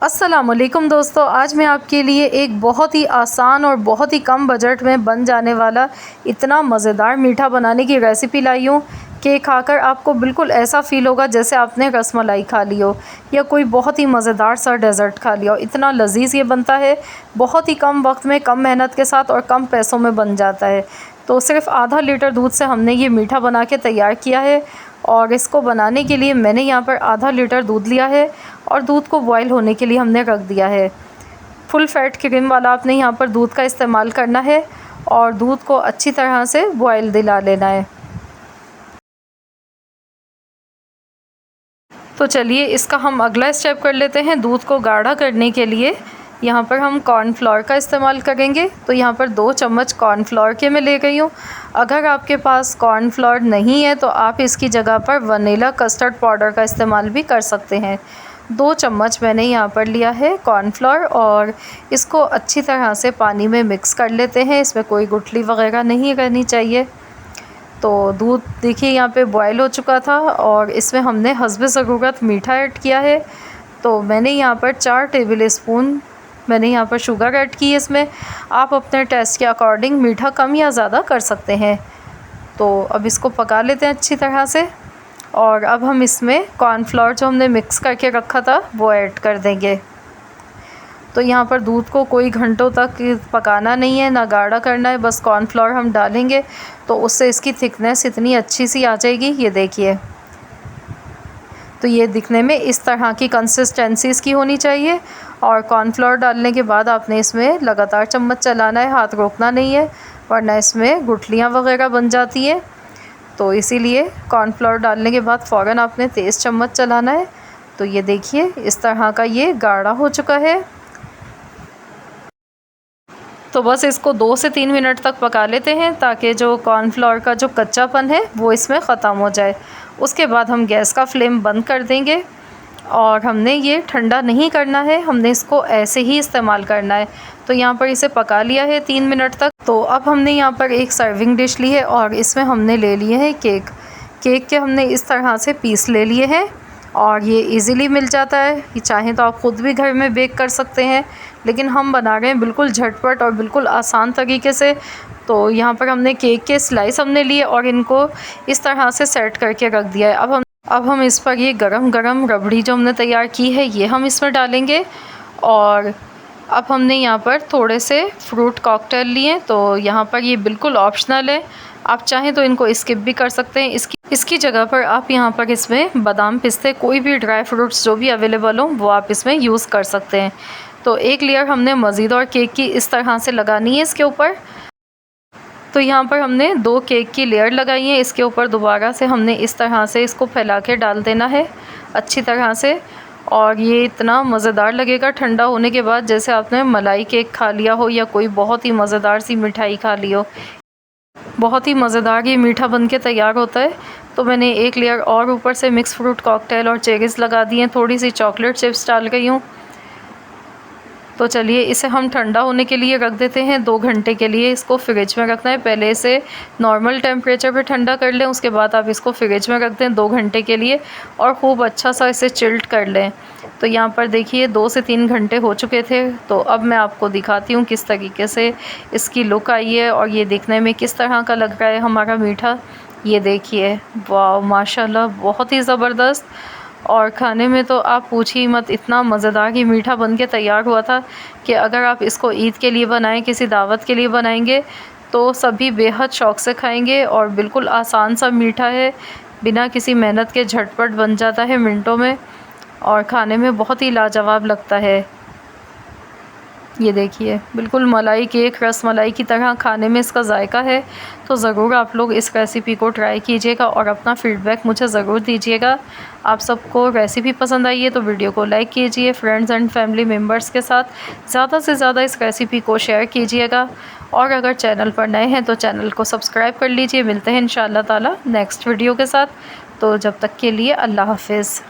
अस्सलामुअलैकुम दोस्तों, आज मैं आपके लिए एक बहुत ही आसान और बहुत ही कम बजट में बन जाने वाला इतना मज़ेदार मीठा बनाने की रेसिपी लाई हूँ कि खाकर आपको बिल्कुल ऐसा फ़ील होगा जैसे आपने रसमलाई खा ली हो या कोई बहुत ही मज़ेदार सा डेज़र्ट खा लिया हो। इतना लजीज़ ये बनता है, बहुत ही कम वक्त में, कम मेहनत के साथ और कम पैसों में बन जाता है। तो सिर्फ़ आधा लीटर दूध से हमने ये मीठा बना के तैयार किया है और इसको बनाने के लिए मैंने यहाँ पर आधा लीटर दूध लिया है और दूध को बॉईल होने के लिए हमने रख दिया है। फुल फैट क्रीम वाला आपने यहाँ पर दूध का इस्तेमाल करना है और दूध को अच्छी तरह से बॉईल दिला लेना है। तो चलिए इसका हम अगला स्टेप कर लेते हैं। दूध को गाढ़ा करने के लिए यहाँ पर हम कॉर्नफ्लोर का इस्तेमाल करेंगे। तो यहाँ पर 2 चम्मच कॉर्नफ्लोर के मैं ले गई हूँ। अगर आपके पास कॉर्नफ्लोर नहीं है तो आप इसकी जगह पर वनीला कस्टर्ड पाउडर का इस्तेमाल भी कर सकते हैं। 2 चम्मच मैंने यहाँ पर लिया है कॉर्नफ्लोर और इसको अच्छी तरह से पानी में मिक्स कर लेते हैं। इसमें कोई गुठली वगैरह नहीं रहनी चाहिए। तो दूध देखिए यहाँ पे बॉयल हो चुका था और इसमें हमने हस्बे ज़रूरत मीठा ऐड किया है। तो मैंने यहाँ पर 4 टेबल स्पून मैंने यहाँ पर शुगर ऐड की है। इसमें आप अपने टेस्ट के अकॉर्डिंग मीठा कम या ज़्यादा कर सकते हैं। तो अब इसको पका लेते हैं अच्छी तरह से और अब हम इसमें कॉर्नफ्लोर जो हमने मिक्स करके रखा था वो ऐड कर देंगे। तो यहाँ पर दूध को कोई घंटों तक पकाना नहीं है, ना गाढ़ा करना है, बस कॉर्नफ्लोर हम डालेंगे तो उससे इसकी थिकनेस इतनी अच्छी सी आ जाएगी। ये देखिए, तो ये दिखने में इस तरह की कंसिस्टेंसी इसकी होनी चाहिए। और कॉर्नफ्लोर डालने के बाद आपने इसमें लगातार चम्मच चलाना है, हाथ रोकना नहीं है वरना इसमें गुठलियाँ वगैरह बन जाती हैं। तो इसीलिए कॉर्नफ्लोर डालने के बाद फ़ौरन आपने तेज़ चम्मच चलाना है। तो ये देखिए इस तरह का ये गाढ़ा हो चुका है। तो बस इसको 2 से 3 मिनट तक पका लेते हैं ताकि जो कॉर्नफ्लोर का जो कच्चापन है वो इसमें ख़त्म हो जाए। उसके बाद हम गैस का फ्लेम बंद कर देंगे और हमने ये ठंडा नहीं करना है, हमने इसको ऐसे ही इस्तेमाल करना है। तो यहाँ पर इसे पका लिया है 3 मिनट तक। तो अब हमने यहाँ पर एक सर्विंग डिश ली है और इसमें हमने ले लिए हैं केक के हमने इस तरह से पीस ले लिए हैं और ये इजीली मिल जाता है। चाहें तो आप ख़ुद भी घर में बेक कर सकते हैं, लेकिन हम बना रहे हैं बिल्कुल झटपट और बिल्कुल आसान तरीके से। तो यहाँ पर हमने केक के स्लाइस हमने लिए और इनको इस तरह से सेट करके रख दिया है। अब हम इस पर ये गरम रबड़ी जो हमने तैयार की है ये हम इसमें डालेंगे। और अब हमने यहाँ पर थोड़े से फ्रूट कॉकटेल लिए। तो यहाँ पर ये बिल्कुल ऑप्शनल है, आप चाहें तो इनको स्किप भी कर सकते हैं। इसकी जगह पर आप यहाँ पर इसमें बादाम, पिस्ते, कोई भी ड्राई फ्रूट्स जो भी अवेलेबल हो वो आप इसमें यूज़ कर सकते हैं। तो एक लेयर हमने मज़ीद और केक की इस तरह से लगानी है इसके ऊपर। तो यहाँ पर हमने 2 केक की लेयर लगाई है। इसके ऊपर दोबारा से हमने इस तरह से इसको फैला के डाल देना है अच्छी तरह से। और ये इतना मज़ेदार लगेगा ठंडा होने के बाद, जैसे आपने मलाई केक खा लिया हो या कोई बहुत ही मज़ेदार सी मिठाई खा ली हो। बहुत ही मज़ेदार ये मीठा बन के तैयार होता है। तो मैंने एक लेयर और ऊपर से मिक्स फ्रूट कॉकटेल और चेरीज़ लगा दी हैं, थोड़ी सी चॉकलेट चिप्स डाल गई हूँ। तो चलिए इसे हम ठंडा होने के लिए रख देते हैं। 2 घंटे के लिए इसको फ्रिज में रखना है। पहले इसे नॉर्मल टेम्परेचर पे ठंडा कर लें, उसके बाद आप इसको फ्रिज में रख दें 2 घंटे के लिए और ख़ूब अच्छा सा इसे चिल्ड कर लें। तो यहाँ पर देखिए 2 से 3 घंटे हो चुके थे। तो अब मैं आपको दिखाती हूँ किस तरीके से इसकी लुक आई है और ये देखने में किस तरह का लग रहा है हमारा मीठा। ये देखिए, वाह माशाल्लाह, बहुत ही ज़बरदस्त। और खाने में तो आप पूछिए मत, इतना मज़ेदार ये मीठा बन के तैयार हुआ था कि अगर आप इसको ईद के लिए बनाएं, किसी दावत के लिए बनाएंगे तो सभी बेहद शौक़ से खाएंगे। और बिल्कुल आसान सा मीठा है, बिना किसी मेहनत के झटपट बन जाता है मिनटों में और खाने में बहुत ही लाजवाब लगता है। ये देखिए, बिल्कुल मलाई केक, रस मलाई की तरह खाने में इसका जायका है। तो ज़रूर आप लोग इस रेसिपी को ट्राई कीजिएगा और अपना फ़ीडबैक मुझे ज़रूर दीजिएगा। आप सबको रेसिपी पसंद आई है तो वीडियो को लाइक कीजिए, फ्रेंड्स एंड फैमिली मेम्बर्स के साथ ज़्यादा से ज़्यादा इस रेसिपी को शेयर कीजिएगा। और अगर चैनल पर नए हैं तो चैनल को सब्सक्राइब कर लीजिए। मिलते हैं इंशाअल्लाह ताला नेक्स्ट वीडियो के साथ। तो जब तक के लिए अल्लाह हाफ़िज़।